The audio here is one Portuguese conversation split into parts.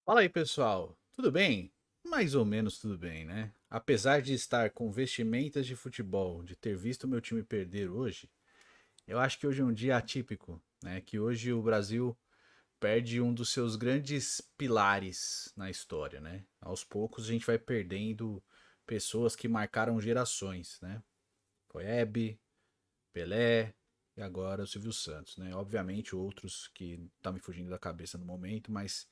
Fala aí, pessoal. Tudo bem? Mais ou menos tudo bem, né? Apesar de estar com vestimentas de futebol, de ter visto meu time perder hoje, eu acho que hoje é um dia atípico, né? Que hoje o Brasil perde um dos seus grandes pilares na história, né? Aos poucos a gente vai perdendo pessoas que marcaram gerações, né? Foi Hebe, Pelé e agora o Silvio Santos, né? Obviamente outros que tá me fugindo da cabeça no momento, mas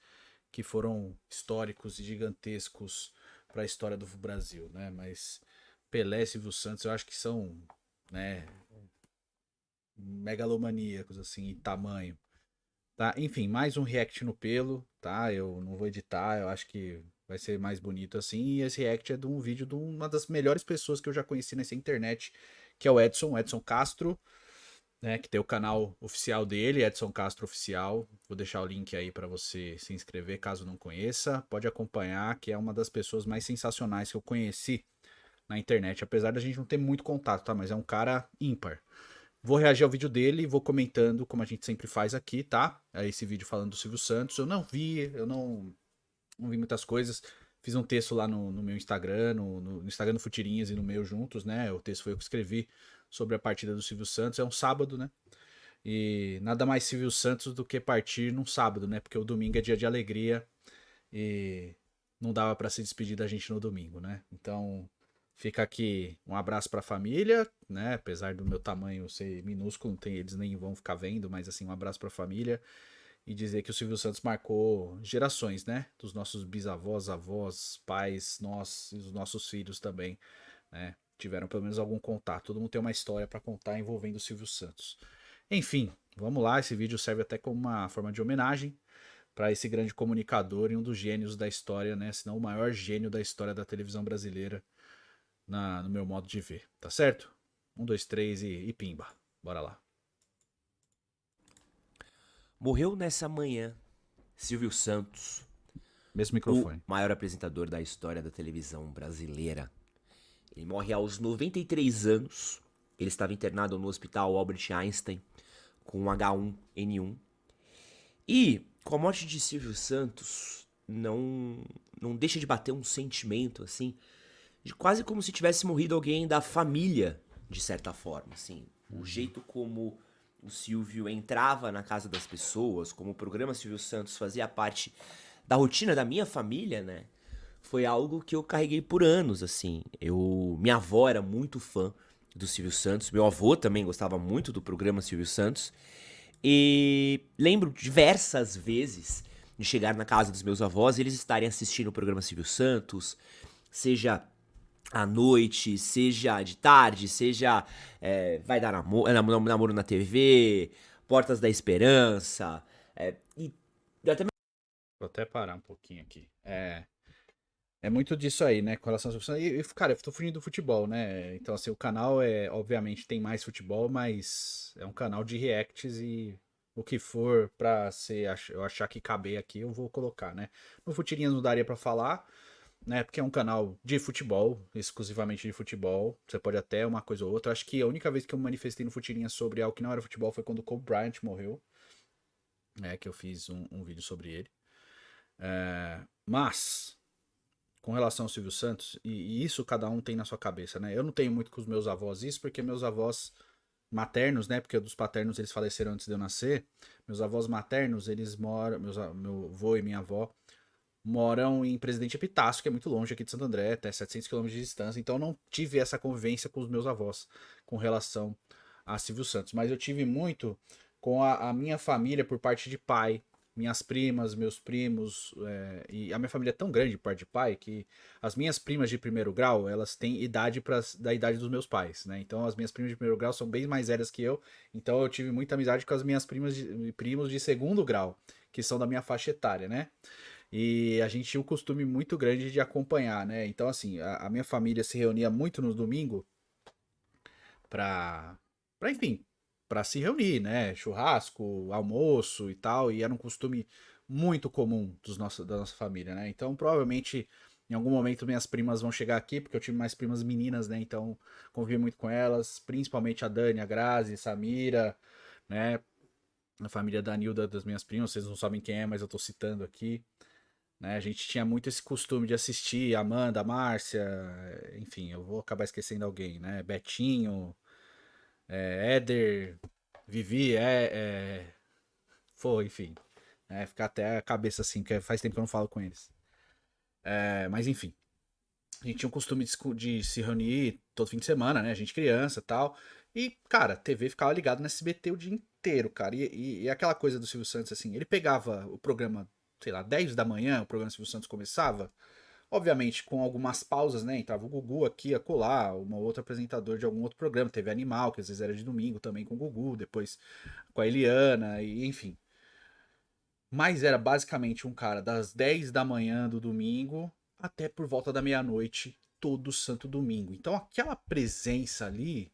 que foram históricos e gigantescos para a história do Brasil, né? Mas Pelé e Silvio Santos eu acho que são, né, megalomaníacos assim em tamanho, tá? Enfim, mais um react no pelo, tá? Eu não vou editar, eu acho que vai ser mais bonito assim. E esse react é de um vídeo de uma das melhores pessoas que eu já conheci nessa internet, que é o Edson Castro, né, que tem o canal oficial dele, Edson Castro Oficial. Vou deixar o link aí para você se inscrever, caso não conheça. Pode acompanhar, que é uma das pessoas mais sensacionais que eu conheci na internet, apesar da gente não ter muito contato, tá? Mas é um cara ímpar. Vou reagir ao vídeo dele e vou comentando, como a gente sempre faz aqui, tá? É esse vídeo falando do Silvio Santos. Eu não vi muitas coisas. Fiz um texto lá no meu Instagram, no Instagram do Futirinhas e no meu juntos, né? O texto foi eu que escrevi sobre a partida do Silvio Santos. É um sábado, né? E nada mais Silvio Santos do que partir num sábado, né? Porque o domingo é dia de alegria e não dava para se despedir da gente no domingo, né? Então fica aqui um abraço para a família, né? Apesar do meu tamanho ser minúsculo, não tem, eles nem vão ficar vendo, mas assim, um abraço para a família e dizer que o Silvio Santos marcou gerações, né? Dos nossos bisavós, avós, pais, nós e os nossos filhos também, né? Tiveram pelo menos algum contato. Todo mundo tem uma história para contar envolvendo o Silvio Santos. Enfim, vamos lá. Esse vídeo serve até como uma forma de homenagem para esse grande comunicador e um dos gênios da história, né? Se não o maior gênio da história da televisão brasileira, no meu modo de ver. Tá certo? Um, dois, três e pimba. Bora lá. Morreu nessa manhã Silvio Santos, Mesmo o microfone. maior apresentador da história da televisão brasileira. Ele morre aos 93 anos. Ele estava internado no Hospital Albert Einstein com H1N1. E com a morte de Silvio Santos, não deixa de bater um sentimento assim, de quase como se tivesse morrido alguém da família, de certa forma, assim. O Uhum. jeito como o Silvio entrava na casa das pessoas, como o programa Silvio Santos fazia parte da rotina da minha família, né? Foi algo que eu carreguei por anos, assim. Minha avó era muito fã do Silvio Santos, meu avô também gostava muito do programa Silvio Santos. E lembro diversas vezes de chegar na casa dos meus avós e eles estarem assistindo o programa Silvio Santos, seja à noite, seja de tarde, seja vai dar namoro na TV, Portas da Esperança, e até Vou até parar um pouquinho aqui. É muito disso aí, né? Com relação ao cara, eu tô fugindo do futebol, né? Então, assim, o canal obviamente, tem mais futebol, mas é um canal de reacts e o que for pra ser, eu achar que caber aqui, eu vou colocar, né? No Futirinhas não daria pra falar, né? Porque é um canal de futebol, exclusivamente de futebol. Você pode até uma coisa ou outra. Acho que a única vez que eu me manifestei no Futirinhas sobre algo que não era futebol foi quando o Kobe Bryant morreu, né? Que eu fiz um vídeo sobre ele. Mas com relação ao Silvio Santos, e isso cada um tem na sua cabeça, né? Eu não tenho muito com os meus avós isso, porque meus avós maternos, né? Porque dos paternos eles faleceram antes de eu nascer. Meus avós maternos, eles moram, meu avô e minha avó moram em Presidente Epitácio, que é muito longe aqui de Santo André, até 700 quilômetros de distância. Então eu não tive essa convivência com os meus avós com relação a Silvio Santos. Mas eu tive muito com a minha família por parte de pai, minhas primas, meus primos, e a minha família é tão grande por parte de pai que as minhas primas de primeiro grau, elas têm idade da idade dos meus pais, né? Então as minhas primas de primeiro grau são bem mais velhas que eu, então eu tive muita amizade com as minhas primos de segundo grau, que são da minha faixa etária, né? E a gente tinha um costume muito grande de acompanhar, né? Então, assim, a minha família se reunia muito no domingo pra, enfim, pra se reunir, né? Churrasco, almoço e tal, e era um costume muito comum da nossa família, né? Então, provavelmente, em algum momento, minhas primas vão chegar aqui, porque eu tive mais primas meninas, né? Então, convivi muito com elas, principalmente a Dani, a Grazi, a Samira, né? A família da Nilda, das minhas primas, vocês não sabem quem é, mas eu tô citando aqui. né? A gente tinha muito esse costume de assistir Amanda, Márcia, enfim, eu vou acabar esquecendo alguém, né? Betinho, Éder, Vivi, enfim. Ficar até a cabeça assim, porque faz tempo que eu não falo com eles. Mas enfim, a gente tinha um costume de se reunir todo fim de semana, né? A gente criança e tal. E, cara, a TV ficava ligado no SBT o dia inteiro, cara. E aquela coisa do Silvio Santos, assim, ele pegava o programa, sei lá, 10 da manhã, o programa do Silvio Santos começava. Obviamente, com algumas pausas, né? Entrava o Gugu aqui, acolá, uma outra apresentador de algum outro programa. Teve Animal, que às vezes era de domingo também com o Gugu, depois com a Eliana, e enfim. Mas era basicamente um cara das 10 da manhã do domingo até por volta da meia-noite, todo santo domingo. Então aquela presença ali,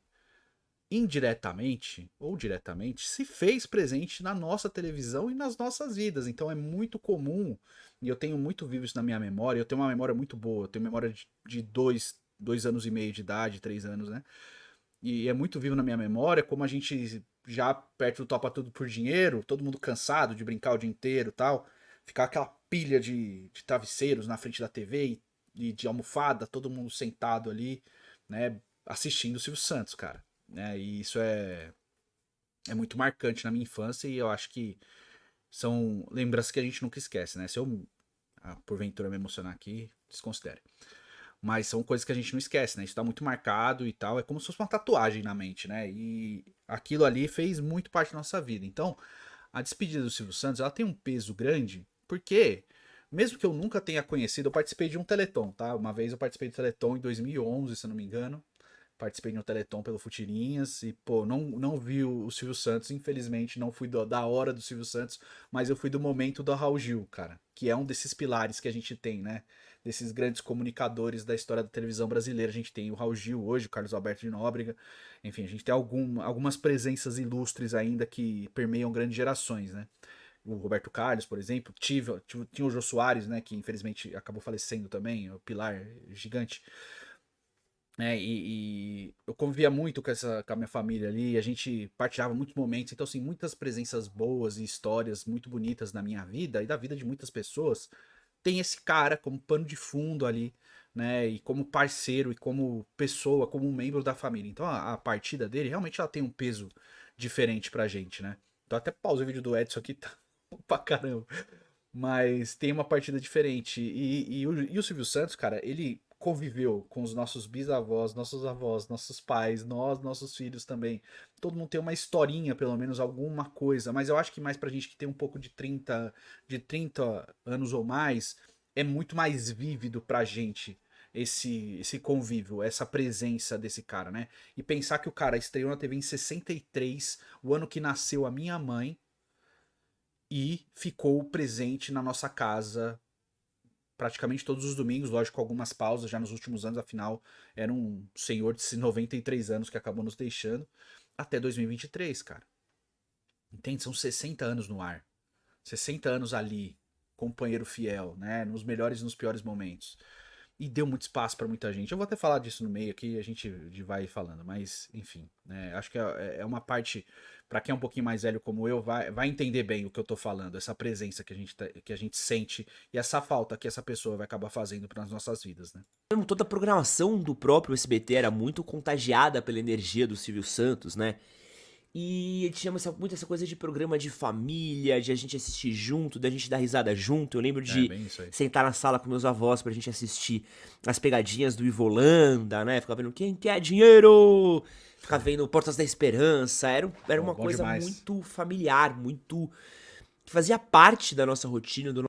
indiretamente ou diretamente, se fez presente na nossa televisão e nas nossas vidas. Então é muito comum, e eu tenho muito vivo isso na minha memória, eu tenho uma memória muito boa, eu tenho memória de 2 anos e meio de idade, 3 anos, né? E é muito vivo na minha memória como a gente, já perto do Topa Tudo por Dinheiro, todo mundo cansado de brincar o dia inteiro e tal, ficar aquela pilha de travesseiros na frente da TV e de almofada, todo mundo sentado ali, né, assistindo o Silvio Santos, cara. Né, e isso é muito marcante na minha infância e eu acho que são lembranças que a gente nunca esquece, né? Se eu, porventura, me emocionar aqui, desconsidere. Mas são coisas que a gente não esquece, né? Isso tá muito marcado e tal. É como se fosse uma tatuagem na mente, né? E aquilo ali fez muito parte da nossa vida. Então, a despedida do Silvio Santos, ela tem um peso grande, porque, mesmo que eu nunca tenha conhecido, eu participei de um Teleton, tá? Uma vez eu participei do Teleton em 2011, se eu não me engano. Participei de um Teleton pelo Futirinhas e, pô, não vi o Silvio Santos, infelizmente, não fui da hora do Silvio Santos, mas eu fui do momento do Raul Gil, cara, que é um desses pilares que a gente tem, né? Desses grandes comunicadores da história da televisão brasileira. A gente tem o Raul Gil hoje, o Carlos Alberto de Nóbrega, enfim, a gente tem algumas presenças ilustres ainda que permeiam grandes gerações, né? O Roberto Carlos, por exemplo, tinha o Jô Soares, né, que infelizmente acabou falecendo também, o pilar gigante. E eu convivia muito com a minha família ali, a gente partilhava muitos momentos, então assim, muitas presenças boas e histórias muito bonitas na minha vida e da vida de muitas pessoas, tem esse cara como pano de fundo ali, né, e como parceiro e como pessoa, como um membro da família. Então a partida dele realmente ela tem um peso diferente pra gente, né. Então até pausei o vídeo do Edson aqui, tá pra caramba. Mas tem uma partida diferente. E o Silvio Santos, cara, ele conviveu com os nossos bisavós, nossos avós, nossos pais, nossos filhos também. Todo mundo tem uma historinha, pelo menos alguma coisa. Mas eu acho que mais pra gente que tem um pouco de 30 anos ou mais, é muito mais vívido pra gente esse convívio, essa presença desse cara, né? E pensar que o cara estreou na TV em 63, o ano que nasceu a minha mãe e ficou presente na nossa casa praticamente todos os domingos, lógico, com algumas pausas já nos últimos anos, afinal, era um senhor de 93 anos que acabou nos deixando, até 2023, cara. Entende? São 60 anos no ar. 60 anos ali, companheiro fiel, né? Nos melhores e nos piores momentos. E deu muito espaço pra muita gente. Eu vou até falar disso no meio aqui, a gente vai falando, mas enfim, né? Acho que é uma parte, pra quem é um pouquinho mais velho como eu, vai entender bem o que eu tô falando, essa presença que a gente sente e essa falta que essa pessoa vai acabar fazendo para as nossas vidas, né? Mesmo toda a programação do próprio SBT era muito contagiada pela energia do Silvio Santos, né? E tinha muito essa coisa de programa de família, de a gente assistir junto, da gente dar risada junto. Eu lembro É, de bem isso aí. sentar na sala com meus avós pra gente assistir as pegadinhas do Ivolanda, né? Ficar vendo quem quer dinheiro! Ficar vendo Portas da Esperança. Era Pô, uma bom coisa demais. muito familiar, muito. Que fazia parte da nossa rotina, do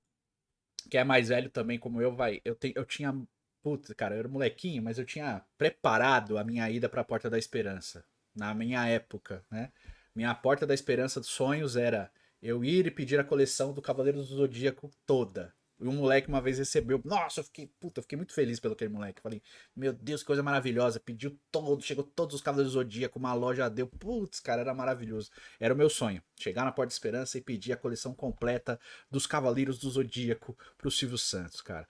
Que é mais velho também como eu, eu tinha, putz, cara, eu era molequinho, mas eu tinha preparado a minha ida pra Porta da Esperança, na minha época, né? Minha Porta da Esperança dos sonhos era eu ir e pedir a coleção do Cavaleiro do Zodíaco toda. E um moleque uma vez recebeu, nossa, eu fiquei muito feliz pelo aquele moleque. Falei, meu Deus, que coisa maravilhosa. Pediu todo, chegou todos os Cavaleiros do Zodíaco, uma loja deu. Putz, cara, era maravilhoso. Era o meu sonho, chegar na Porta da Esperança e pedir a coleção completa dos Cavaleiros do Zodíaco pro Silvio Santos, cara.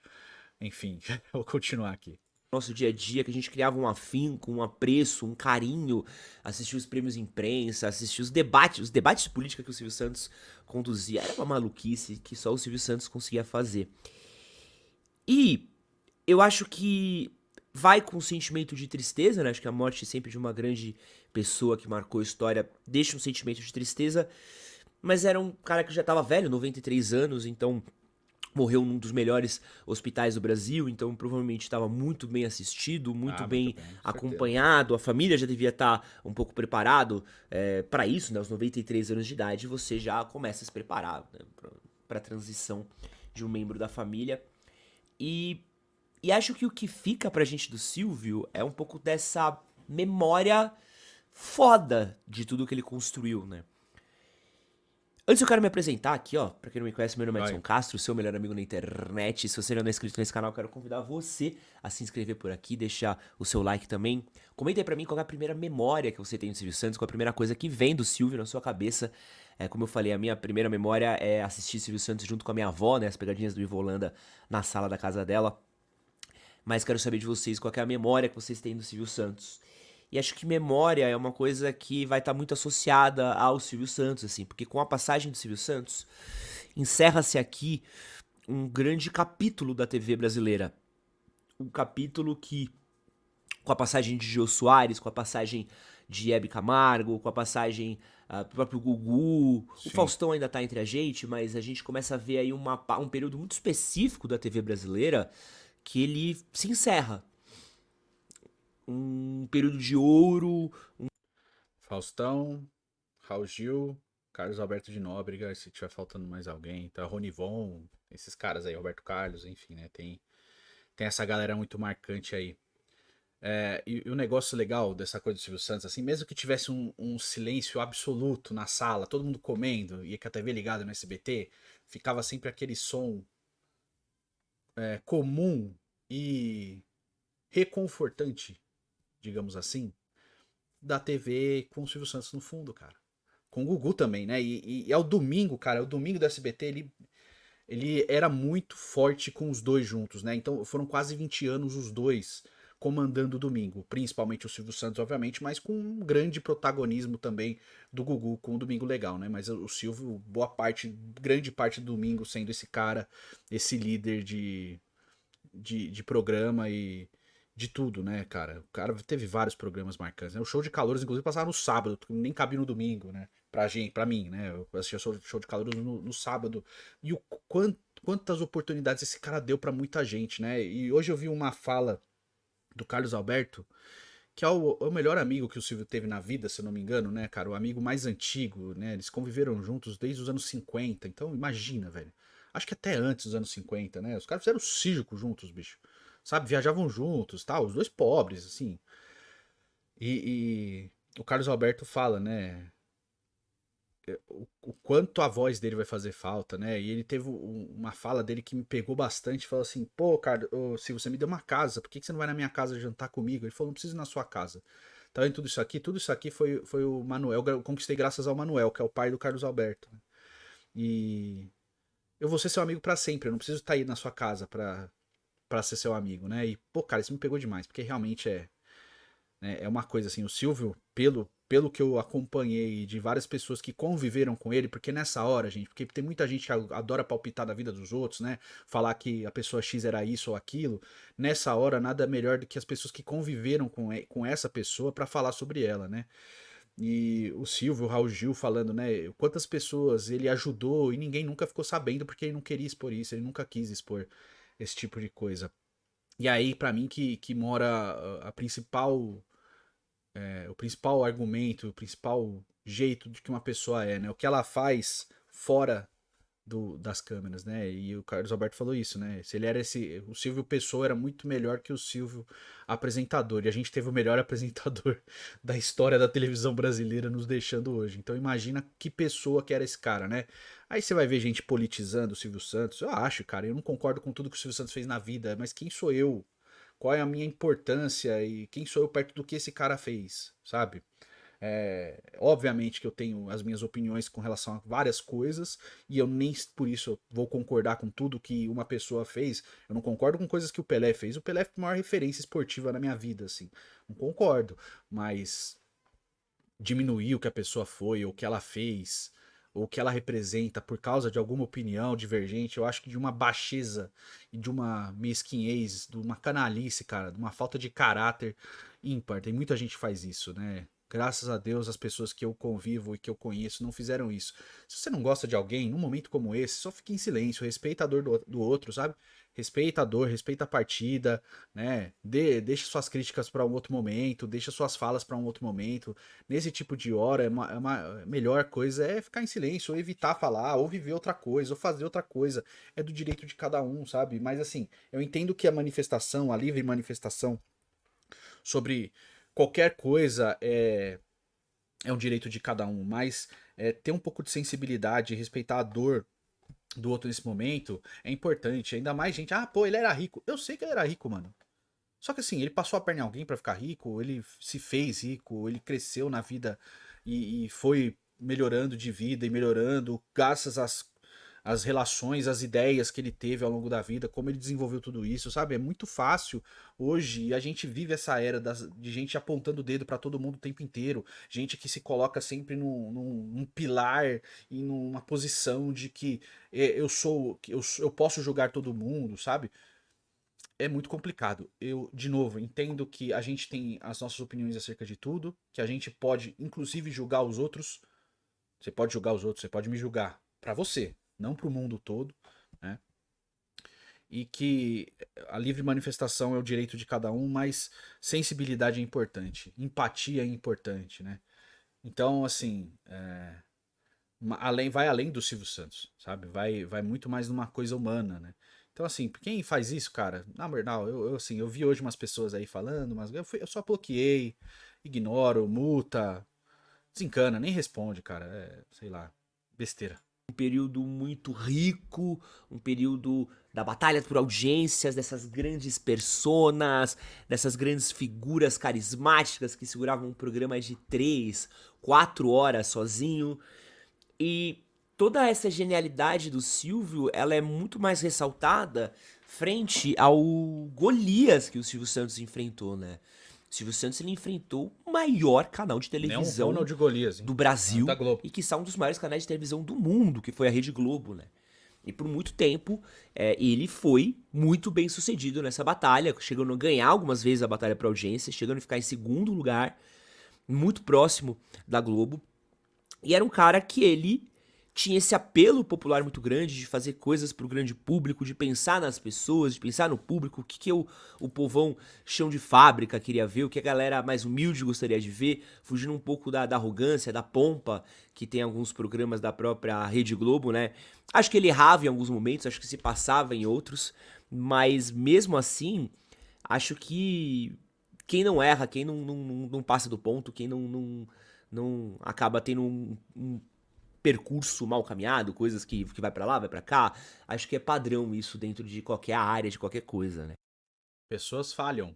Enfim, vou continuar aqui. nosso dia a dia, que a gente criava um afinco, um apreço, um carinho, assistir os prêmios de imprensa, assistir os debates de política que o Silvio Santos conduzia. Era uma maluquice que só o Silvio Santos conseguia fazer. E eu acho que vai com um sentimento de tristeza, né? Acho que a morte sempre de uma grande pessoa que marcou a história deixa um sentimento de tristeza. Mas era um cara que já tava velho, 93 anos, então morreu num dos melhores hospitais do Brasil, então provavelmente estava muito bem assistido, muito Ah, muito bem bem, com certeza. acompanhado, a família já devia estar um pouco preparado para isso, né? Aos 93 anos de idade você já começa a se preparar, né? Para a transição de um membro da família. E, e acho que o que fica pra gente do Silvio é um pouco dessa memória foda de tudo que ele construiu, né? Antes eu quero me apresentar aqui, ó. Pra quem não me conhece, meu nome é Edson Vai. Castro, seu melhor amigo na internet. Se você ainda não é inscrito nesse canal, eu quero convidar você a se inscrever por aqui, deixar o seu like também. Comenta aí pra mim qual é a primeira memória que você tem do Silvio Santos, qual é a primeira coisa que vem do Silvio na sua cabeça. Como eu falei, a minha primeira memória é assistir Silvio Santos junto com a minha avó, né? As pegadinhas do Ivo Holanda na sala da casa dela. Mas quero saber de vocês qual é a memória que vocês têm do Silvio Santos. E acho que memória é uma coisa que vai estar muito associada ao Silvio Santos, assim, porque com a passagem do Silvio Santos, encerra-se aqui um grande capítulo da TV brasileira. Um capítulo que, com a passagem de Jô Soares, com a passagem de Hebe Camargo, com a passagem do próprio Gugu, o Sim. Faustão ainda tá entre a gente, mas a gente começa a ver aí um período muito específico da TV brasileira que ele se encerra. Um período de ouro. Faustão, Raul Gil, Carlos Alberto de Nóbrega, se tiver faltando mais alguém, tá? Ronivon, esses caras aí, Roberto Carlos, enfim, né? Tem essa galera muito marcante aí. E o negócio legal dessa coisa do Silvio Santos, assim, mesmo que tivesse um silêncio absoluto na sala, todo mundo comendo, e com a TV ligada no SBT, ficava sempre aquele som comum e reconfortante, digamos assim, da TV com o Silvio Santos no fundo, cara. Com o Gugu também, né? E é o domingo, cara. O domingo do SBT, ele era muito forte com os dois juntos, né? Então foram quase 20 anos os dois comandando o domingo. Principalmente o Silvio Santos, obviamente, mas com um grande protagonismo também do Gugu com o Domingo Legal, né? Mas o Silvio, grande parte do domingo sendo esse cara, esse líder de programa e de tudo, né, cara? O cara teve vários programas marcantes, né? O show de calouros, inclusive, passava no sábado, nem cabia no domingo, né? Pra gente, pra mim, né? Eu assistia show de calouros no sábado. E quantas oportunidades esse cara deu pra muita gente, né? E hoje eu vi uma fala do Carlos Alberto, que é o melhor amigo que o Silvio teve na vida, se eu não me engano, né, cara? O amigo mais antigo, né? Eles conviveram juntos desde os anos 50. Então, imagina, velho. Acho que até antes dos anos 50, né? Os caras fizeram circo juntos, bicho. Sabe? Viajavam juntos, tal. Os dois pobres, assim. E o Carlos Alberto fala, né? O quanto a voz dele vai fazer falta, né? E ele teve uma fala dele que me pegou bastante. Falou assim: pô, cara, se você me deu uma casa, por que você não vai na minha casa jantar comigo? Ele falou: não preciso ir na sua casa. Tá vendo tudo isso aqui? Tudo isso aqui foi o Manuel. Eu conquistei graças ao Manuel, que é o pai do Carlos Alberto. Né? E eu vou ser seu amigo para sempre. Eu não preciso estar aí na sua casa pra ser seu amigo, né? E, pô, cara, isso me pegou demais, porque realmente é uma coisa assim, o Silvio, pelo que eu acompanhei de várias pessoas que conviveram com ele, porque nessa hora, gente, porque tem muita gente que adora palpitar da vida dos outros, né? Falar que a pessoa X era isso ou aquilo. Nessa hora, nada melhor do que as pessoas que conviveram com essa pessoa para falar sobre ela, né? E o Silvio, o Raul Gil falando, né? Quantas pessoas ele ajudou e ninguém nunca ficou sabendo porque ele não queria expor isso, ele nunca quis expor esse tipo de coisa. E aí, pra mim, que mora a principal o principal argumento, o principal jeito de que uma pessoa é, né? O que ela faz fora das câmeras, né? E o Carlos Alberto falou isso, né? Se ele era o Silvio Pessoa era muito melhor que o Silvio apresentador. E a gente teve o melhor apresentador da história da televisão brasileira nos deixando hoje. Então imagina que pessoa que era esse cara, né? Aí você vai ver gente politizando o Silvio Santos. Eu acho, cara, eu não concordo com tudo que o Silvio Santos fez na vida, mas quem sou eu? Qual é a minha importância e quem sou eu perto do que esse cara fez, sabe? Obviamente que eu tenho as minhas opiniões com relação a várias coisas e eu nem por isso eu vou concordar com tudo que uma pessoa fez. Eu não concordo com coisas que o Pelé fez. O Pelé é a maior referência esportiva na minha vida, assim. Não concordo, mas diminuir o que a pessoa foi ou o que ela fez ou o que ela representa por causa de alguma opinião divergente, eu acho que de uma baixeza e de uma mesquinhez, de uma canalice, cara, de uma falta de caráter ímpar. Tem muita gente que faz isso, né? Graças a Deus, as pessoas que eu convivo e que eu conheço não fizeram isso. Se você não gosta de alguém, num momento como esse, só fique em silêncio, respeita a dor do outro, sabe? Respeita a dor, respeita a partida, né? Deixa suas críticas para um outro momento, deixa suas falas para um outro momento. Nesse tipo de hora, a melhor coisa é ficar em silêncio, ou evitar falar, ou viver outra coisa, ou fazer outra coisa. É do direito de cada um, sabe? Mas assim, eu entendo que a manifestação, a livre manifestação sobre qualquer coisa é um direito de cada um, mas ter um pouco de sensibilidade, respeitar a dor do outro nesse momento é importante. Ainda mais gente, ah, pô, ele era rico. Eu sei que ele era rico, mano. Só que assim, ele passou a perna em alguém pra ficar rico, ele se fez rico, ele cresceu na vida e foi melhorando de vida e melhorando graças às relações, às ideias que ele teve ao longo da vida, como ele desenvolveu tudo isso, sabe? É muito fácil hoje, e a gente vive essa era de gente apontando o dedo pra todo mundo o tempo inteiro, gente que se coloca sempre num pilar e numa posição de que eu posso julgar todo mundo, sabe? É muito complicado. Eu, de novo, entendo que a gente tem as nossas opiniões acerca de tudo, que a gente pode, inclusive, julgar os outros. Você pode julgar os outros, você pode me julgar pra você, não pro mundo todo, né? E que a livre manifestação é o direito de cada um, mas sensibilidade é importante, empatia é importante, né? Então, assim, vai além do Silvio Santos, sabe? Vai muito mais numa coisa humana, né? Então, assim, quem faz isso, cara, na verdade, assim, eu vi hoje umas pessoas aí falando, mas eu só bloqueei, ignoro, multa, desencana, nem responde, cara. Sei lá, besteira. Um período muito rico, um período da batalha por audiências, dessas grandes personas, dessas grandes figuras carismáticas que seguravam um programa de 3, 4 horas sozinho. E toda essa genialidade do Silvio, ela é muito mais ressaltada frente ao Golias que o Silvio Santos enfrentou, né? O Silvio Santos ele enfrentou o maior canal de Nem um televisão Ronald Golias, hein? do Da Brasil Globo. e que são um dos maiores canais de televisão do mundo, que foi a Rede Globo, né? E por muito tempo ele foi muito bem sucedido nessa batalha, chegando a ganhar algumas vezes a batalha para audiência, chegando a ficar em segundo lugar, muito próximo da Globo. E era um cara que ele tinha esse apelo popular muito grande de fazer coisas pro grande público, de pensar nas pessoas, de pensar no público, o que, que o povão chão de fábrica queria ver, o que a galera mais humilde gostaria de ver, fugindo um pouco da arrogância, da pompa que tem alguns programas da própria Rede Globo, né? Acho que ele errava em alguns momentos, acho que se passava em outros, mas mesmo assim, acho que quem não erra, quem não passa do ponto, quem não acaba tendo um percurso mal caminhado, coisas que vai pra lá, vai pra cá. Acho que é padrão isso dentro de qualquer área, de qualquer coisa, né? Pessoas falham.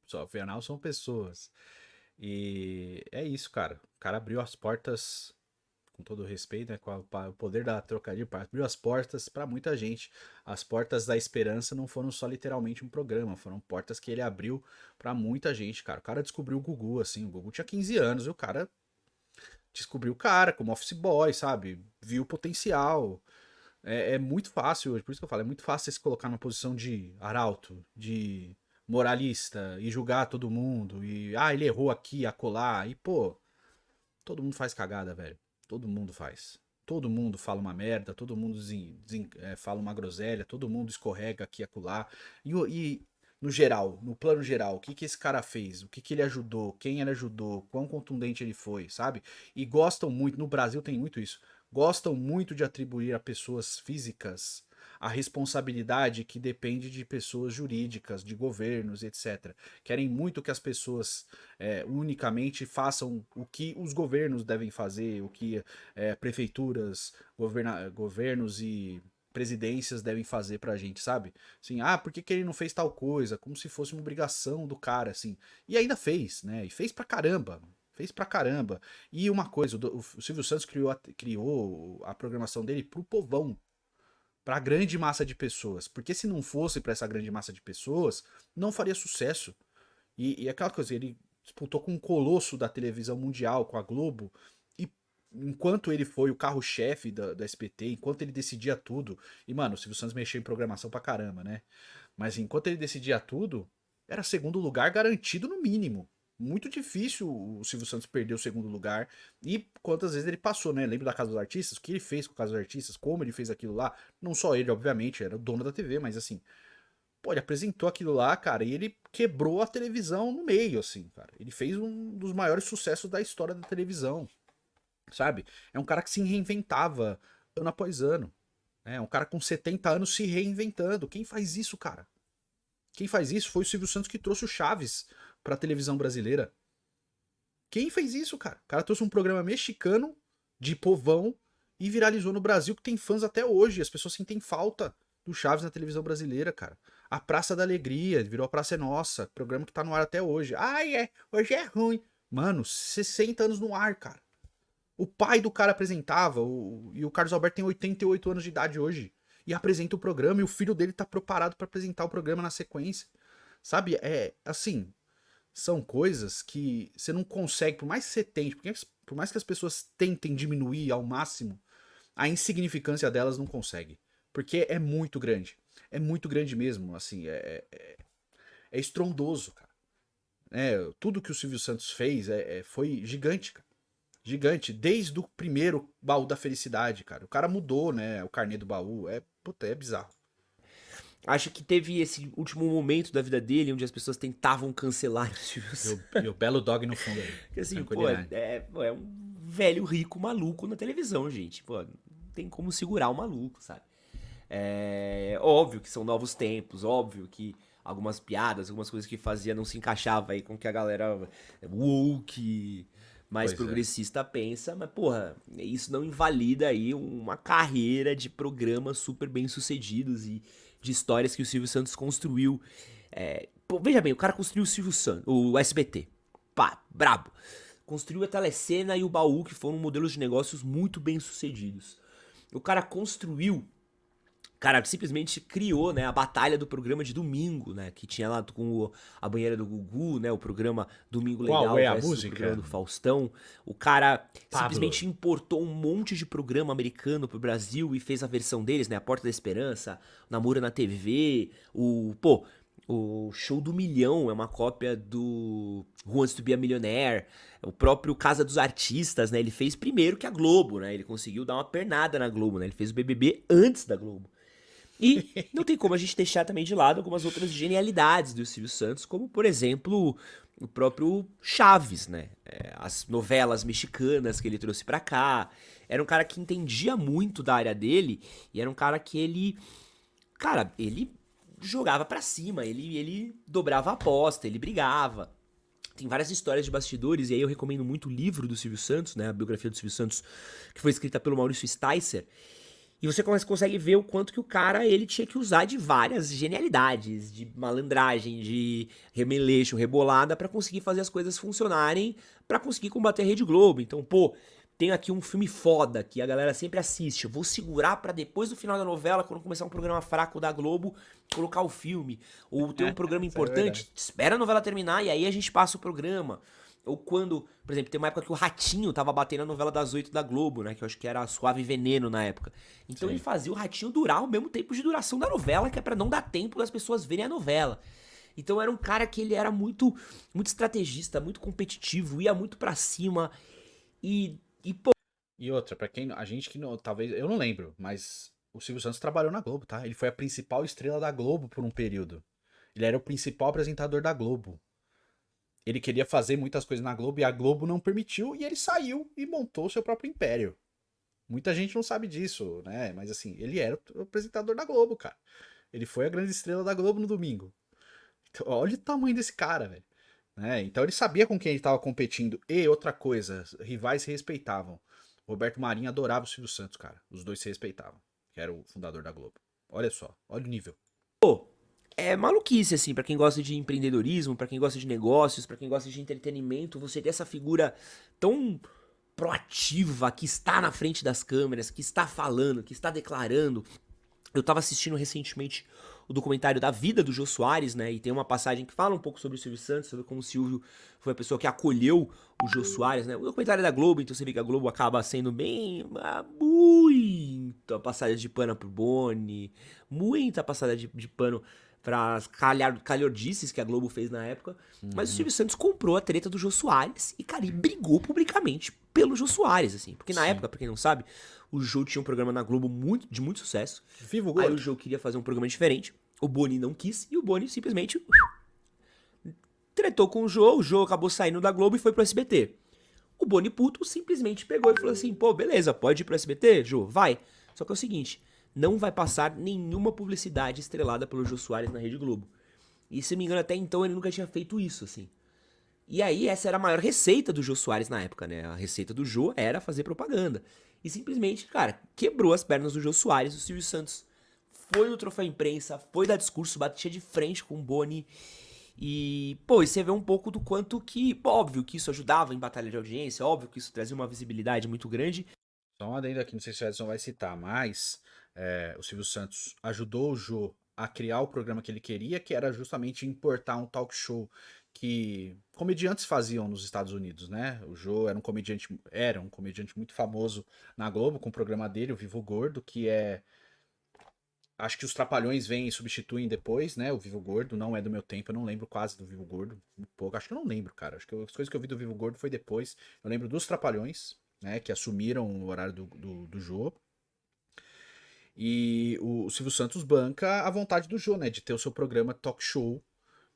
Só, afinal, são pessoas. E é isso, cara. O cara abriu as portas, com todo respeito, né? O poder da trocadilho, abriu as portas pra muita gente. As portas da esperança não foram só literalmente um programa, foram portas que ele abriu pra muita gente, cara. O cara descobriu o Gugu, assim. O Gugu tinha 15 anos e o cara descobriu o cara como office boy, sabe? Viu o potencial. É muito fácil hoje, por isso que eu falo, é muito fácil você se colocar numa posição de arauto, de moralista e julgar todo mundo. E, ele errou aqui, acolá. E, pô, todo mundo faz cagada, velho. Todo mundo faz. Todo mundo fala uma merda, todo mundo fala uma groselha, todo mundo escorrega aqui e acolá. E no geral, no plano geral, o que que esse cara fez? O que que ele ajudou? Quem ele ajudou? Quão contundente ele foi, sabe? E gostam muito, no Brasil tem muito isso, gostam muito de atribuir a pessoas físicas a responsabilidade que depende de pessoas jurídicas, de governos, etc. Querem muito que as pessoas unicamente façam o que os governos devem fazer, o que prefeituras, governos e presidências devem fazer pra gente, sabe? Assim, por que que ele não fez tal coisa? Como se fosse uma obrigação do cara, assim. E ainda fez, né? E fez pra caramba. Fez pra caramba. E uma coisa, o Silvio Santos criou a programação dele pro povão, pra grande massa de pessoas. Porque se não fosse pra essa grande massa de pessoas, não faria sucesso. E aquela coisa, ele disputou com um colosso da televisão mundial, com a Globo, e enquanto ele foi o carro-chefe da SBT, enquanto ele decidia tudo, e mano, o Silvio Santos mexeu em programação pra caramba, né? Mas enquanto ele decidia tudo, era segundo lugar garantido no mínimo. Muito difícil o Silvio Santos perder o segundo lugar. E quantas vezes ele passou, né? Lembra da Casa dos Artistas? O que ele fez com a Casa dos Artistas? Como ele fez aquilo lá? Não só ele, obviamente, era o dono da TV, mas assim, pô, ele apresentou aquilo lá, cara, e ele quebrou a televisão no meio, assim, cara. Ele fez um dos maiores sucessos da história da televisão, sabe? É um cara que se reinventava ano após ano. É um cara com 70 anos se reinventando. Quem faz isso, cara? Quem faz isso foi o Silvio Santos que trouxe o Chaves pra televisão brasileira. Quem fez isso, cara? O cara trouxe um programa mexicano de povão e viralizou no Brasil, que tem fãs até hoje. As pessoas sentem falta do Chaves na televisão brasileira, cara. A Praça da Alegria virou a Praça é Nossa, programa que tá no ar até hoje. Ai, hoje é ruim. Mano, 60 anos no ar, cara. O pai do cara apresentava, e o Carlos Alberto tem 88 anos de idade hoje. E apresenta o programa, e o filho dele tá preparado pra apresentar o programa na sequência. Sabe? É assim. São coisas que você não consegue, por mais que você tente, por mais que as pessoas tentem diminuir ao máximo, a insignificância delas não consegue. Porque é muito grande. É muito grande mesmo, assim, é estrondoso, cara. Tudo que o Silvio Santos fez foi gigante, cara. Gigante, desde o primeiro baú da felicidade, cara. O cara mudou, né? O carnê do baú. Puta, é bizarro. Acho que teve esse último momento da vida dele, onde as pessoas tentavam cancelar o Silvio Santos. E o belo dog no fundo aí. Porque assim, pô, é um velho rico maluco na televisão, gente. Pô, não tem como segurar o maluco, sabe? É óbvio que são novos tempos, óbvio que algumas piadas, algumas coisas que fazia não se encaixava aí com o que a galera woke, mais progressista pensa, mas porra, isso não invalida aí uma carreira de programas super bem sucedidos e de histórias que o Silvio Santos construiu. Pô, veja bem, o cara construiu o Silvio Santos, o SBT, pá, brabo. Construiu a Telecena e o Baú, que foram modelos de negócios muito bem sucedidos. O cara construiu, cara, simplesmente criou, né, a batalha do programa de domingo, né, que tinha lá com a banheira do Gugu, né, o programa Domingo Legal. Qual é a versus música? O programa do Faustão. O cara Pablo. simplesmente importou um monte de programa americano pro Brasil e fez a versão deles, né, A Porta da Esperança, Namoro na TV, o Show do Milhão é uma cópia do Who Wants to Be a Millionaire. O próprio Casa dos Artistas, né, ele fez primeiro que a Globo, né, ele conseguiu dar uma pernada na Globo, né, ele fez o BBB antes da Globo. E não tem como a gente deixar também de lado algumas outras genialidades do Silvio Santos, como, por exemplo, o próprio Chaves, né? As novelas mexicanas que ele trouxe pra cá. Era um cara que entendia muito da área dele e era um cara que ele jogava pra cima, ele dobrava a aposta, ele brigava. Tem várias histórias de bastidores, e aí eu recomendo muito o livro do Silvio Santos, né? A biografia do Silvio Santos, que foi escrita pelo Maurício Sticer. E você consegue ver o quanto que o cara, ele tinha que usar de várias genialidades, de malandragem, de remeleixo, rebolada, pra conseguir fazer as coisas funcionarem, pra conseguir combater a Rede Globo. Então, pô, tenho aqui um filme foda que a galera sempre assiste. Eu vou segurar pra depois do final da novela, quando começar um programa fraco da Globo, colocar o filme. Ou ter um programa importante, espera a novela terminar e aí a gente passa o programa. Ou quando, por exemplo, tem uma época que o Ratinho tava batendo a novela das 8 da Globo, né? Que eu acho que era Suave Veneno na época. Então ele fazia o Ratinho durar o mesmo tempo de duração da novela, que é pra não dar tempo das pessoas verem a novela. Então era um cara que ele era muito estrategista, muito competitivo, ia muito pra cima pô... E outra, pra quem, a gente que não, talvez, eu não lembro, mas o Silvio Santos trabalhou na Globo, tá? Ele foi a principal estrela da Globo por um período. Ele era o principal apresentador da Globo. Ele queria fazer muitas coisas na Globo e a Globo não permitiu e ele saiu e montou seu próprio império. Muita gente não sabe disso, né? Mas assim, ele era o apresentador da Globo, cara. Ele foi a grande estrela da Globo no domingo. Então, olha o tamanho desse cara, velho. Né? Então ele sabia com quem ele estava competindo. E outra coisa, rivais se respeitavam. Roberto Marinho adorava o Silvio Santos, cara. Os dois se respeitavam, que era o fundador da Globo. Olha só, olha o nível. É maluquice, assim, pra quem gosta de empreendedorismo, pra quem gosta de negócios, pra quem gosta de entretenimento, você ter essa figura tão proativa, que está na frente das câmeras, que está falando, que está declarando, Eu tava assistindo recentemente o documentário da vida do Jô Soares, né? E tem uma passagem que fala um pouco sobre o Silvio Santos, sobre como o Silvio foi a pessoa que acolheu o Jô Soares, né? O documentário é da Globo, então você vê que a Globo acaba sendo bem. Muita passada de pano pro Boni, muita passada de pano pras calhordices que a Globo fez na época. Mas o Uhum. Silvio Santos comprou a treta do Jô Soares e, cara, e brigou publicamente pelo Jô Soares, assim. Porque na Sim. época, pra quem não sabe, o Jô tinha um programa na Globo de muito sucesso. Viva o Aí o gordo. Jô queria fazer um programa diferente. O Boni não quis e o Boni simplesmente tretou com o Jô acabou saindo da Globo e foi pro SBT. O Boni puto simplesmente pegou e falou assim: pô, beleza, pode ir pro SBT, Jô, vai. Só que é o seguinte: não vai passar nenhuma publicidade estrelada pelo Jô Soares na Rede Globo. E se não me engano, até então ele nunca tinha feito isso, assim. E aí, essa era a maior receita do Jô Soares na época, né? A receita do Jô era fazer propaganda. E simplesmente, cara, quebrou as pernas do Jô Soares. O Silvio Santos foi no troféu imprensa, foi dar discurso, batia de frente com o Boni. E, pô, e você vê um pouco do quanto que, pô, óbvio que isso ajudava em batalha de audiência, óbvio que isso trazia uma visibilidade muito grande. Só um adendo aqui, não sei se o Edson vai citar, mas o Silvio Santos ajudou o Jô a criar o programa que ele queria, que era justamente importar um talk show que comediantes faziam nos Estados Unidos, né? O Jô era um comediante muito famoso na Globo, com o programa dele, o Vivo Gordo, que é. Acho que os Trapalhões vêm e substituem depois, né? O Vivo Gordo não é do meu tempo, eu não lembro quase do Vivo Gordo, muito pouco. Acho que eu não lembro, cara. Acho que as coisas que eu vi do Vivo Gordo foi depois. Eu lembro dos Trapalhões, né? Que assumiram o horário do Jô. E o Silvio Santos banca a vontade do Jô, né? De ter o seu programa talk show,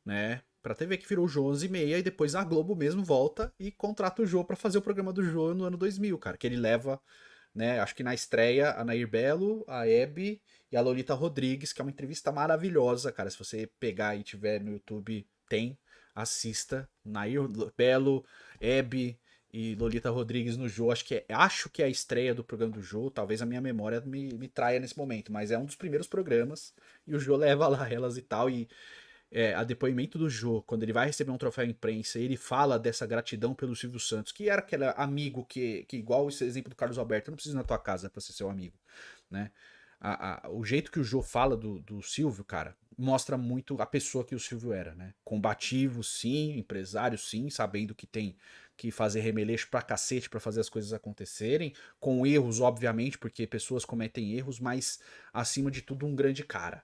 né? Pra TV que virou o Jô 11h30 e depois a Globo mesmo volta e contrata o Jô pra fazer o programa do Jô no ano 2000, cara. Que ele leva, né? Acho que na estreia a Nair Belo, a Hebe e a Lolita Rodrigues, que é uma entrevista maravilhosa, cara. Se você pegar e tiver no YouTube, tem. Assista. Nair Belo, Hebe e Lolita Rodrigues no Jô. Acho que é a estreia do programa do Jô. Talvez a minha memória me traia nesse momento, mas é um dos primeiros programas. E o Jô leva lá elas e tal. E a depoimento do Jô, quando ele vai receber um troféu imprensa, ele fala dessa gratidão pelo Silvio Santos, que era aquele amigo que igual esse exemplo do Carlos Alberto, eu não preciso ir na tua casa pra ser seu amigo, né? O jeito que o Jô fala do Silvio, cara, mostra muito a pessoa que o Silvio era, né? Combativo, sim, empresário, sim, sabendo que tem que fazer remeleixo pra cacete pra fazer as coisas acontecerem, com erros, obviamente, porque pessoas cometem erros, mas acima de tudo um grande cara,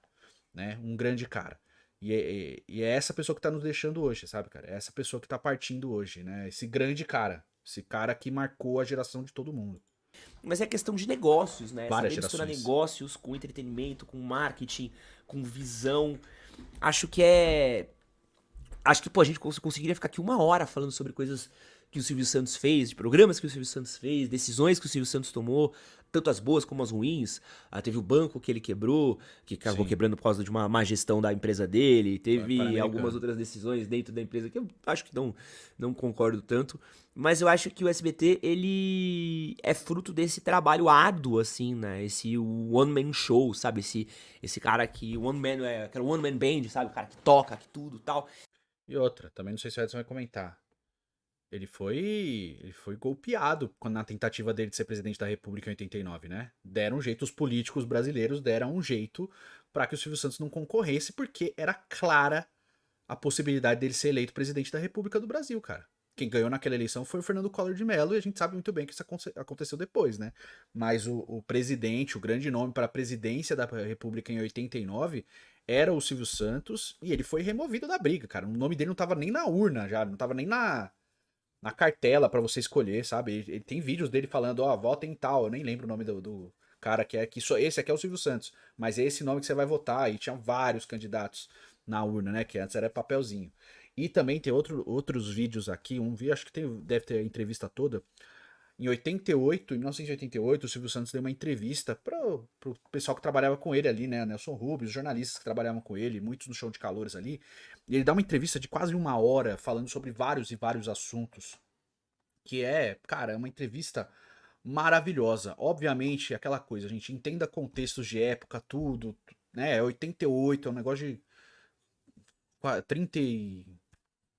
né? Um grande cara. E é essa pessoa que tá nos deixando hoje, sabe, cara? É essa pessoa que tá partindo hoje, né? Esse grande cara. Esse cara que marcou a geração de todo mundo. Mas é questão de negócios, né? Várias Saber misturar gerações. negócios com entretenimento, com marketing, com visão. Acho que é. Acho que, pô, a gente conseguiria ficar aqui uma hora falando sobre coisas que o Silvio Santos fez, de programas que o Silvio Santos fez, decisões que o Silvio Santos tomou, tanto as boas como as ruins. Teve o banco que ele quebrou, que acabou Sim. quebrando por causa de uma má gestão da empresa dele. Banco Teve algumas Pan-Americano. outras decisões dentro da empresa que eu acho que não concordo tanto. Mas eu acho que o SBT, ele é fruto desse trabalho árduo, assim, né? Esse one-man show, sabe? Esse cara que, aquela one-man band, sabe? O cara que toca, que tudo tal. E outra, também não sei se o Edson vai comentar. Ele foi golpeado na tentativa dele de ser presidente da República em 89, né? Deram um jeito, os políticos brasileiros deram um jeito para que o Silvio Santos não concorresse, porque era clara a possibilidade dele ser eleito presidente da República do Brasil, cara. Quem ganhou naquela eleição foi o Fernando Collor de Mello e a gente sabe muito bem que isso aconteceu depois, né? Mas o presidente, o grande nome para a presidência da República em 89 era o Silvio Santos e ele foi removido da briga, cara. O nome dele não tava nem na urna já, não tava nem na cartela para você escolher, sabe? Ele tem vídeos dele falando, ó, vota em tal, eu nem lembro o nome do cara que é, que só esse aqui é o Silvio Santos, mas é esse nome que você vai votar, e tinha vários candidatos na urna, né, que antes era papelzinho. E também tem outros vídeos aqui, um vídeo, acho que deve ter a entrevista toda, em 1988, o Silvio Santos deu uma entrevista pro pessoal que trabalhava com ele ali, né? Nelson Rubens, os jornalistas que trabalhavam com ele, muitos no show de calores ali. E ele dá uma entrevista de quase uma hora falando sobre vários e vários assuntos. Que é, cara, é uma entrevista maravilhosa. Obviamente, aquela coisa, a gente entenda contextos de época, tudo, né? É 88, é um negócio de 30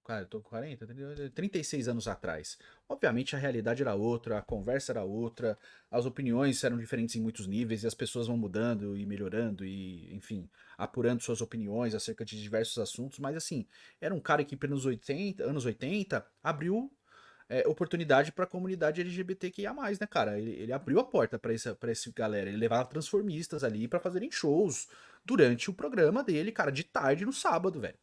Cara, eu tô com 40, 36 anos atrás. Obviamente a realidade era outra, a conversa era outra, as opiniões eram diferentes em muitos níveis e as pessoas vão mudando e melhorando e, enfim, apurando suas opiniões acerca de diversos assuntos, mas assim, era um cara que pelos anos 80 abriu oportunidade para a comunidade LGBTQIA+, né, cara? Ele abriu a porta para esse galera, ele levava transformistas ali para fazerem shows durante o programa dele, cara, de tarde no sábado, velho.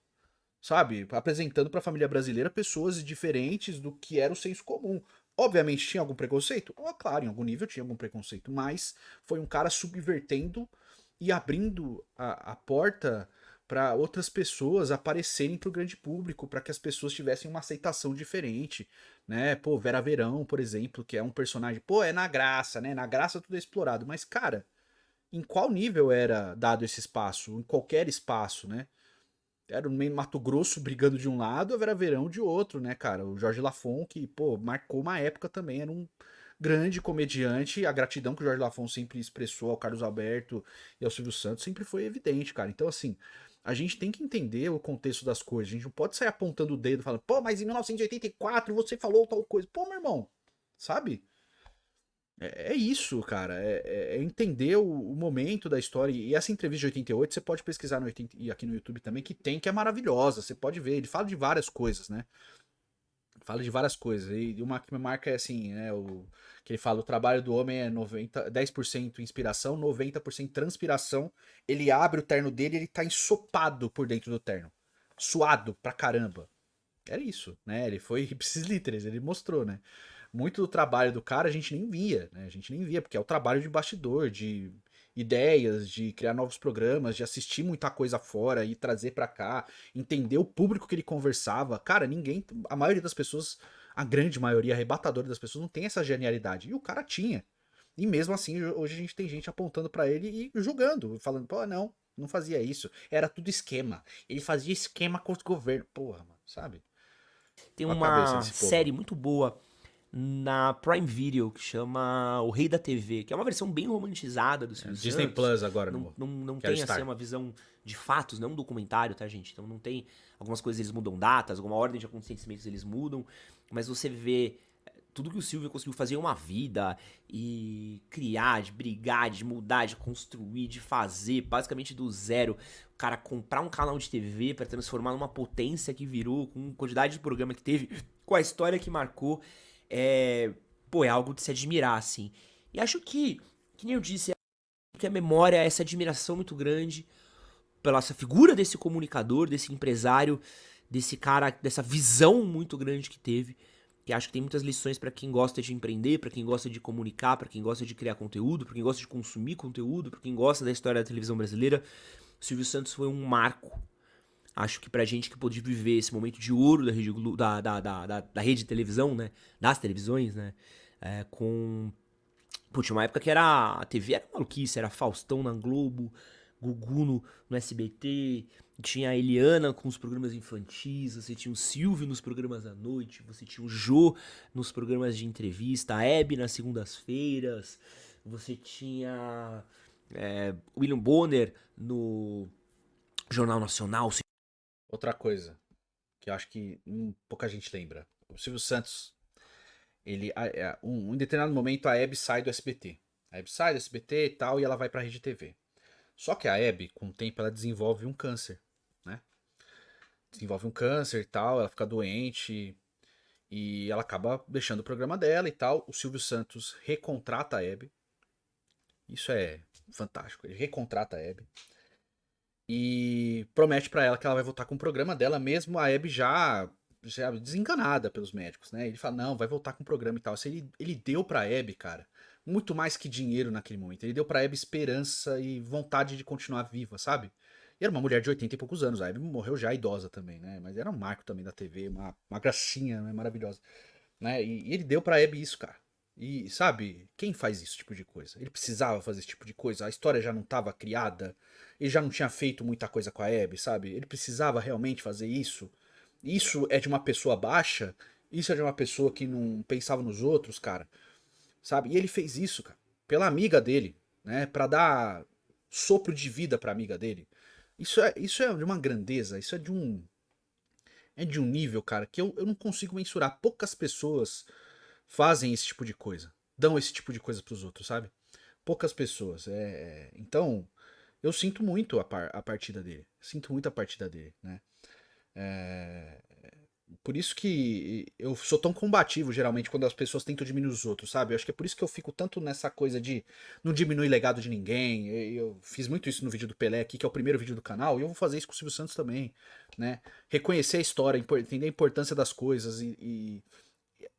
Sabe? Apresentando para a família brasileira pessoas diferentes do que era o senso comum. Obviamente tinha algum preconceito? Oh, claro, em algum nível tinha algum preconceito, mas foi um cara subvertendo e abrindo a porta para outras pessoas aparecerem para o grande público, para que as pessoas tivessem uma aceitação diferente, né? Pô, Vera Verão, por exemplo, que é um personagem, pô, é na graça, né? Na graça tudo é explorado, mas cara, em qual nível era dado esse espaço? Em qualquer espaço, né? Era o meio Mato Grosso brigando de um lado, a Vera Verão de outro, né, cara? O Jorge Lafon, que, pô, marcou uma época também, era um grande comediante. A gratidão que o Jorge Lafon sempre expressou ao Carlos Alberto e ao Silvio Santos sempre foi evidente, cara. Então, assim, a gente tem que entender o contexto das coisas. A gente não pode sair apontando o dedo falando, pô, mas em 1984 você falou tal coisa. Pô, meu irmão, sabe? É isso, cara. É entender o momento da história. E essa entrevista de 88, você pode pesquisar no 80, e aqui no YouTube também, que é maravilhosa. Você pode ver. Ele fala de várias coisas, né? Fala de várias coisas. E uma que me marca é assim, né? Que ele fala: o trabalho do homem é 10% inspiração, 90% transpiração. Ele abre o terno dele e ele tá ensopado por dentro do terno. Suado pra caramba. Era isso, né? Ele foi ipsis literis, ele mostrou, né? Muito do trabalho do cara a gente nem via, né? A gente nem via, porque é o trabalho de bastidor, de ideias, de criar novos programas, de assistir muita coisa fora e trazer pra cá, entender o público que ele conversava. Cara, ninguém, a maioria das pessoas, a grande maioria, a arrebatadora das pessoas não tem essa genialidade. E o cara tinha. E mesmo assim, hoje a gente tem gente apontando pra ele e julgando, falando, pô, não fazia isso. Era tudo esquema. Ele fazia esquema com os governos. Porra, mano, sabe? Tem Olha a cabeça uma desse povo. série muito boa na Prime Video que chama O Rei da TV, que é uma versão bem romantizada do Silvio Disney Santos. Plus agora, Não, no não, não Quero tem assim Star. uma visão de fatos, não um documentário, tá, gente? Então não tem. Algumas coisas eles mudam datas, alguma ordem de acontecimentos eles mudam, mas você vê tudo que o Silvio conseguiu fazer em uma vida e criar, de brigar, de mudar, de construir, de fazer, basicamente do zero. O cara comprar um canal de TV para transformar numa potência que virou, com quantidade de programa que teve, com a história que marcou, é, pô, é algo de se admirar, assim. E acho que nem eu disse, que a memória é essa admiração muito grande pela essa figura desse comunicador, desse empresário, desse cara, dessa visão muito grande que teve. Que acho que tem muitas lições para quem gosta de empreender, para quem gosta de comunicar, para quem gosta de criar conteúdo, para quem gosta de consumir conteúdo, para quem gosta da história da televisão brasileira. O Silvio Santos foi um marco. Acho que pra gente que pôde viver esse momento de ouro da rede, da rede de televisão, né? Das televisões, né? Com. Pô, tinha uma época que era. A TV era maluquice, era Faustão na Globo, Gugu no SBT, tinha a Eliana com os programas infantis, você tinha o Silvio nos programas à noite, você tinha o Jô nos programas de entrevista, a Hebe nas segundas-feiras, você tinha William Bonner no Jornal Nacional. Outra coisa que eu acho que pouca gente lembra. O Silvio Santos, em determinado momento a Hebe sai do SBT. A Hebe sai do SBT e tal e ela vai pra Rede TV. Só que a Hebe, com o tempo, ela desenvolve um câncer, né? Desenvolve um câncer e tal, ela fica doente e ela acaba deixando o programa dela e tal. O Silvio Santos recontrata a Hebe. Isso é fantástico. Ele recontrata a Hebe e promete pra ela que ela vai voltar com o programa dela, mesmo a Abby já desenganada pelos médicos, né? Ele fala, não, vai voltar com o programa e tal. Assim, ele deu pra Abby, cara, muito mais que dinheiro naquele momento. Ele deu pra Abby esperança e vontade de continuar viva, sabe? E era uma mulher de 80 e poucos anos. A Abby morreu já idosa também, né? Mas era um marco também da TV, uma gracinha, né? Maravilhosa, né? E ele deu pra Abby isso, cara. E sabe, quem faz esse tipo de coisa? Ele precisava fazer esse tipo de coisa. A história já não estava criada. Ele já não tinha feito muita coisa com a Abby, sabe? Ele precisava realmente fazer isso. Isso é de uma pessoa baixa. Isso é de uma pessoa que não pensava nos outros, cara. Sabe? E ele fez isso, cara. Pela amiga dele, né? Pra dar sopro de vida pra amiga dele. Isso é de uma grandeza. Isso é de um nível, cara, que eu não consigo mensurar. Poucas pessoas. fazem esse tipo de coisa, dão esse tipo de coisa pros outros, sabe? Poucas pessoas. Então, eu sinto muito a partida dele. Sinto muito a partida dele, né? É, por isso que eu sou tão combativo, geralmente, quando as pessoas tentam diminuir os outros, sabe? Eu acho que é por isso que eu fico tanto nessa coisa de não diminuir o legado de ninguém. Eu fiz muito isso no vídeo do Pelé aqui, que é o primeiro vídeo do canal, e eu vou fazer isso com o Silvio Santos também, né? Reconhecer a história, entender a importância das coisas e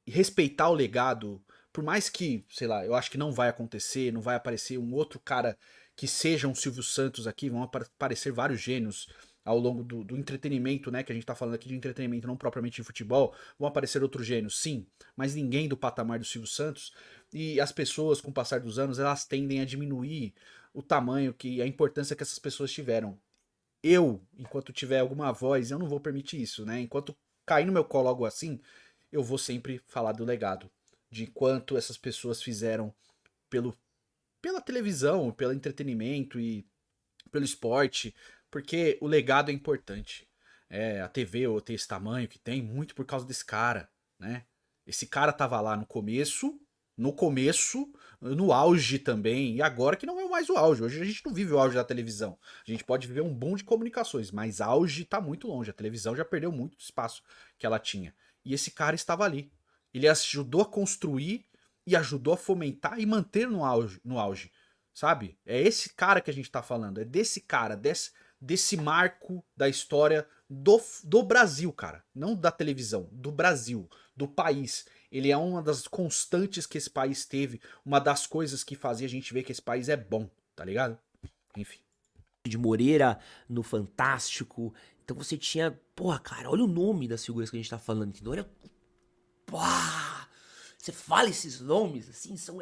respeitar o legado. Por mais que, sei lá, eu acho que não vai acontecer, não vai aparecer um outro cara que seja um Silvio Santos aqui, vão aparecer vários gênios ao longo do entretenimento, né? Que a gente tá falando aqui de entretenimento, não propriamente de futebol. Vão aparecer outros gênios, sim, mas ninguém do patamar do Silvio Santos. E as pessoas, com o passar dos anos, elas tendem a diminuir o tamanho, a importância que essas pessoas tiveram. Eu, enquanto tiver alguma voz, eu não vou permitir isso, né? Enquanto cair no meu colo algo assim, eu vou sempre falar do legado, de quanto essas pessoas fizeram pelo, pela televisão, pelo entretenimento e pelo esporte, porque o legado é importante. A TV ou ter esse tamanho que tem, muito por causa desse cara, né? Esse cara tava lá no começo, no auge também, e agora que não é mais o auge. Hoje a gente não vive o auge da televisão. A gente pode viver um boom de comunicações, mas auge tá muito longe. A televisão já perdeu muito espaço que ela tinha. E esse cara estava ali. Ele ajudou a construir e ajudou a fomentar e manter no auge, sabe? É esse cara que a gente tá falando, é desse cara, desse marco da história do Brasil, cara. Não da televisão, do Brasil, do país. Ele é uma das constantes que esse país teve, uma das coisas que fazia a gente ver que esse país é bom, tá ligado? Enfim. De Moreira no Fantástico. Então você tinha. Porra, cara, olha o nome das figuras que a gente tá falando, entendeu? Olha. Pá! Você fala esses nomes, assim, são.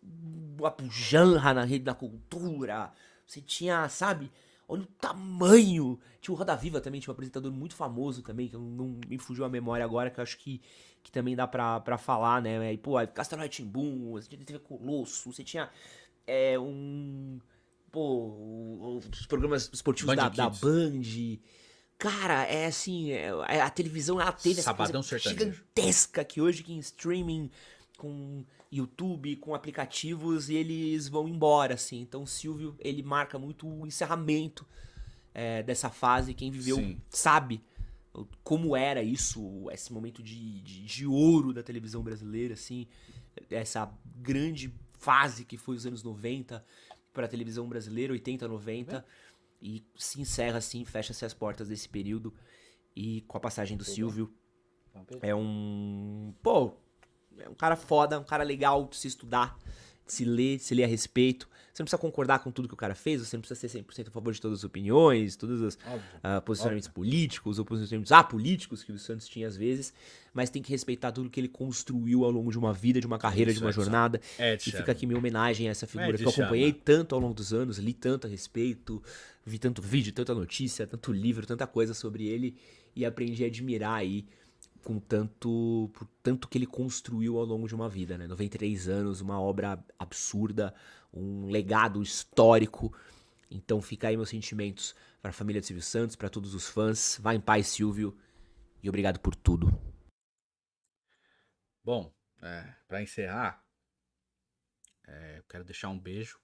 Uma pujanra na rede da cultura. Você tinha, sabe? Olha o tamanho. Tinha o Roda Viva também, tinha um apresentador muito famoso também, que não me fugiu a memória agora, que eu acho que também dá pra falar, né? E, pô, Castelo Rá-Tim-Bum, você tinha TV Colosso, você tinha pô, os programas esportivos Band da Kids. Band. Cara, é assim, a televisão ela teve essa coisa Sabadão Sertanejo. gigantesca que hoje que em streaming, com YouTube, com aplicativos, e eles vão embora, assim. Então o Silvio, ele marca muito o encerramento dessa fase. Quem viveu Sim. sabe como era isso, esse momento de ouro da televisão brasileira, assim. Essa grande fase que foi os anos 90 para a televisão brasileira, 80, 90. E se encerra assim, fecha-se as portas desse período. E com a passagem do Silvio, é um. Pô, é um cara foda, um cara legal de se estudar, de se ler a respeito. Você não precisa concordar com tudo que o cara fez, você não precisa ser 100% a favor de todas as opiniões, todos os posicionamentos políticos ou posicionamentos apolíticos que o Santos tinha às vezes, mas tem que respeitar tudo que ele construiu ao longo de uma vida, de uma carreira, de uma jornada. E fica aqui minha homenagem a essa figura que eu acompanhei tanto ao longo dos anos, li tanto a respeito, vi tanto vídeo, tanta notícia, tanto livro, tanta coisa sobre ele e aprendi a admirar aí por tanto que ele construiu ao longo de uma vida, né? 93 anos, uma obra absurda, um legado histórico. Então fica aí meus sentimentos para a família de Silvio Santos, para todos os fãs. Vá em paz, Silvio, e obrigado por tudo. Bom, para encerrar, eu quero deixar um beijo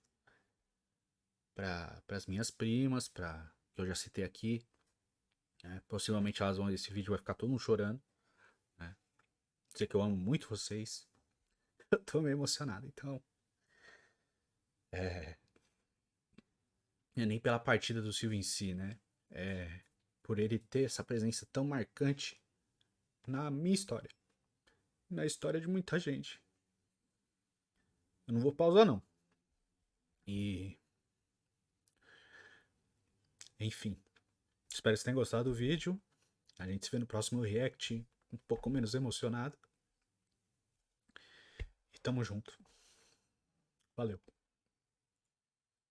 para as minhas primas, que eu já citei aqui. Possivelmente elas vão ver esse vídeo, vai ficar todo mundo chorando. Dizer que eu amo muito vocês. Eu tô meio emocionado, então. Nem pela partida do Silvio em si, né? Por ele ter essa presença tão marcante na minha história. Na história de muita gente. Eu não vou pausar, não. E. Enfim. Espero que vocês tenham gostado do vídeo. A gente se vê no próximo react. Um pouco menos emocionado. E tamo junto. Valeu.